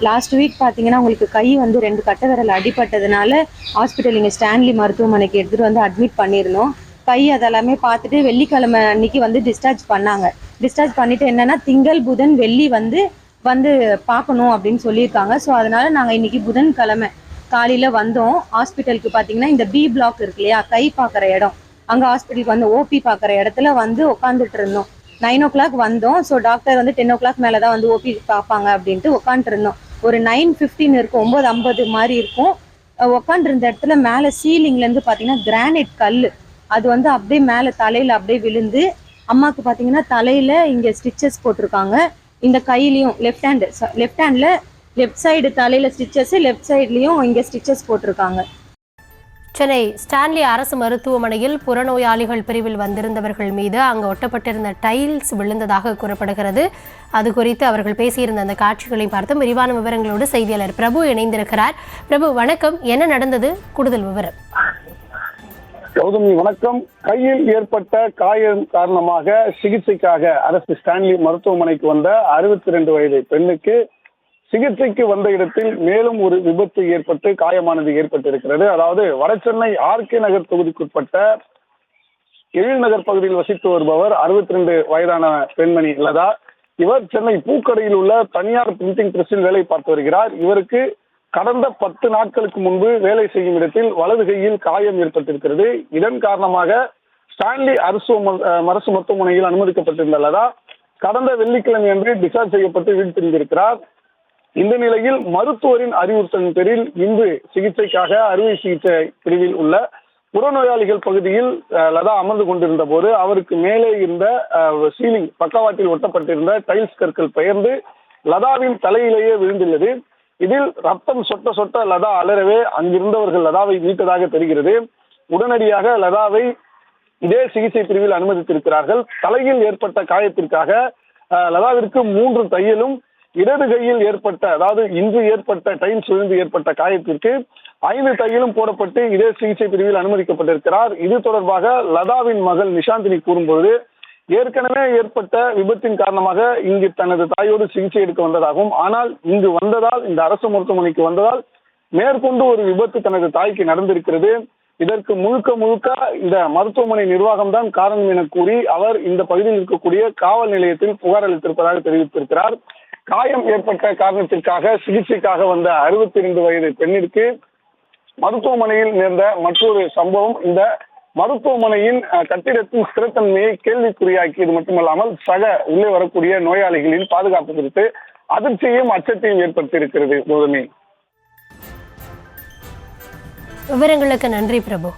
Last week பார்த்தீங்கன்னா உங்களுக்கு கை வந்து 2 கட்டை விரல் அடிபட்டதுனால ஹாஸ்பிட்டல் இங்கே ஸ்டான்லி மருத்துவமனைக்கு எடுத்துகிட்டு வந்து அட்மிட் பண்ணியிருந்தோம். கை அதெல்லாமே பார்த்துட்டு வெள்ளிக்கிழமை அன்னைக்கு வந்து டிஸ்சார்ஜ் பண்ணாங்க. டிஸ்சார்ஜ் பண்ணிட்டு என்னன்னா திங்கள் புதன் வெள்ளி வந்து வந்து பார்க்கணும் அப்படின்னு சொல்லியிருக்காங்க. ஸோ அதனால நாங்கள் இன்னைக்கு புதன்கிழமை காலையில் வந்தோம். ஹாஸ்பிட்டலுக்கு பார்த்தீங்கன்னா இந்த பி பிளாக் இருக்கு இல்லையா, கை பார்க்குற இடம், அங்கே ஹாஸ்பிட்டலுக்கு வந்து ஓபி பார்க்குற இடத்துல வந்து உட்காந்துட்டு இருந்தோம். 9 o'clock வந்தோம். ஸோ டாக்டர் வந்து 10 o'clock மேலே தான் வந்து ஓபி பார்ப்பாங்க அப்படின்ட்டு உட்காந்துட்டு இருந்தோம். ஒரு 9:15 இருக்கும், 9:50 மாதிரி இருக்கும். உட்காந்துருந்த இடத்துல மேலே சீலிங்லேருந்து பார்த்தீங்கன்னா கிரானைட் கல் அது வந்து அப்படியே மேலே தலையில் அப்படியே விழுந்து, அம்மாவுக்கு பார்த்தீங்கன்னா தலையில் இங்கே ஸ்டிச்சஸ் போட்டிருக்காங்க. இந்த கையிலையும் லெஃப்ட் ஹேண்டில் லெஃப்ட் சைடு தலையில் ஸ்டிச்சஸ், லெஃப்ட் சைட்லேயும் இங்கே ஸ்டிச்சஸ் போட்டிருக்காங்க. சென்னை ஸ்டான்லி அரசு மருத்துவமனையில் புறநோயாளிகள் பிரிவில் வந்திருந்தவர்கள் மீது அங்கு ஒட்டப்பட்டிருந்த டைல்ஸ் விழுந்ததாக கூறப்படுகிறது. அது குறித்து அவர்கள் பேசியிருந்த அந்த காட்சிகளையும் பார்த்து விரிவான விவரங்களோடு செய்தியாளர் பிரபு இணைந்திருக்கிறார். பிரபு வணக்கம், என்ன நடந்தது, கூடுதல் விவரம்? கௌதமி வணக்கம். கையில் ஏற்பட்ட காயம் காரணமாக சிகிச்சைக்காக அரசு ஸ்டான்லி மருத்துவமனைக்கு வந்த 62 வயது பெண்ணுக்கு சிகிச்சைக்கு வந்த இடத்தில் மேலும் ஒரு விபத்து ஏற்பட்டு காயமானது ஏற்பட்டிருக்கிறது. அதாவது வடசென்னை ஆர்கே நகர் தொகுதிக்குட்பட்ட எழில்நகர் பகுதியில் வசித்து வருபவர் 62 வயதான பெண்மணி லதா. இவர் சென்னை பூக்கடையில் உள்ள தனியார் பிரிண்டிங் பிரஸில் வேலை பார்த்து வருகிறார். இவருக்கு கடந்த 10 நாட்களுக்கு முன்பு வேலை செய்யும் இடத்தில் வலது கையில் காயம் ஏற்பட்டிருக்கிறது. இதன் காரணமாக ஸ்டான்லி அரசு மருத்துவமனையில் அனுமதிக்கப்பட்டிருந்த லதா கடந்த வெள்ளிக்கிழமை அன்று டிஸ்சார்ஜ் செய்யப்பட்டு வீடு திரும்பியிருக்கிறார். இந்த நிலையில் மருத்துவரின் அறிவுறுத்தலின் பேரில் இன்று சிகிச்சைக்காக அறுவை சிகிச்சை பிரிவில் உள்ள புறநோயாளிகள் பகுதியில் லதா அமர்ந்து கொண்டிருந்த போது அவருக்கு மேலே இருந்த சீலிங் பக்கவாட்டில் ஒட்டப்பட்டிருந்த டைல்ஸ் கற்கள் பெயர்ந்து லதாவின் தலையிலேயே விழுந்துள்ளது. இதில் ரத்தம் சொட்ட சொட்ட லதா அலறவே அங்கிருந்தவர்கள் லதாவை மீட்டதாக தெரிகிறது. உடனடியாக லதாவை இதே சிகிச்சை பிரிவில் அனுமதித்திருக்கிறார்கள். தலையில் ஏற்பட்ட காயத்திற்காக லதாவிற்கு 3 தையலும், இடது கையில் ஏற்பட்ட அதாவது இன்று ஏற்பட்ட டைல்ஸ் விழுந்து ஏற்பட்ட காயத்திற்கு 5 தையலும் போடப்பட்டு இதே சிகிச்சை பிரிவில் அனுமதிக்கப்பட்டிருக்கிறார். இது தொடர்பாக லதாவின் மகள் நிஷாந்தினி கூறும்போது, ஏற்கனவே ஏற்பட்ட விபத்தின் காரணமாக இங்கு தனது தாயோடு சிகிச்சை எடுக்க வந்ததாகவும், ஆனால் இங்கு வந்ததால் இந்த அரசு மருத்துவமனைக்கு வந்ததால் மேற்கொண்டு ஒரு விபத்து தனது தாய்க்கு நடந்திருக்கிறது. இதற்கு முழுக்க இந்த மருத்துவமனை நிர்வாகம் தான் காரணம் என கூறி அவர் இந்த பகுதியில் இருக்கக்கூடிய காவல் நிலையத்தில் புகார் அளித்திருப்பதாக தெரிவித்திருக்கிறார். காயம் ஏற்பட்ட காரணத்திற்காக சிகிச்சைக்காக வந்த 62 வயது பெண்ணிற்கு மருத்துவமனையில் நேர்ந்த மற்றொரு சம்பவம் இந்த மருத்துவமனையின் கட்டிடத்தின் ஸ்திரத்தன்மையை கேள்விக்குறியாக்கியது மட்டுமல்லாமல் சக உள்ளே வரக்கூடிய நோயாளிகளின் பாதுகாப்பு குறித்து அதிர்ச்சியையும் அச்சத்தையும் ஏற்படுத்தி இருக்கிறது. விவரங்களுக்கு நன்றி பிரபு.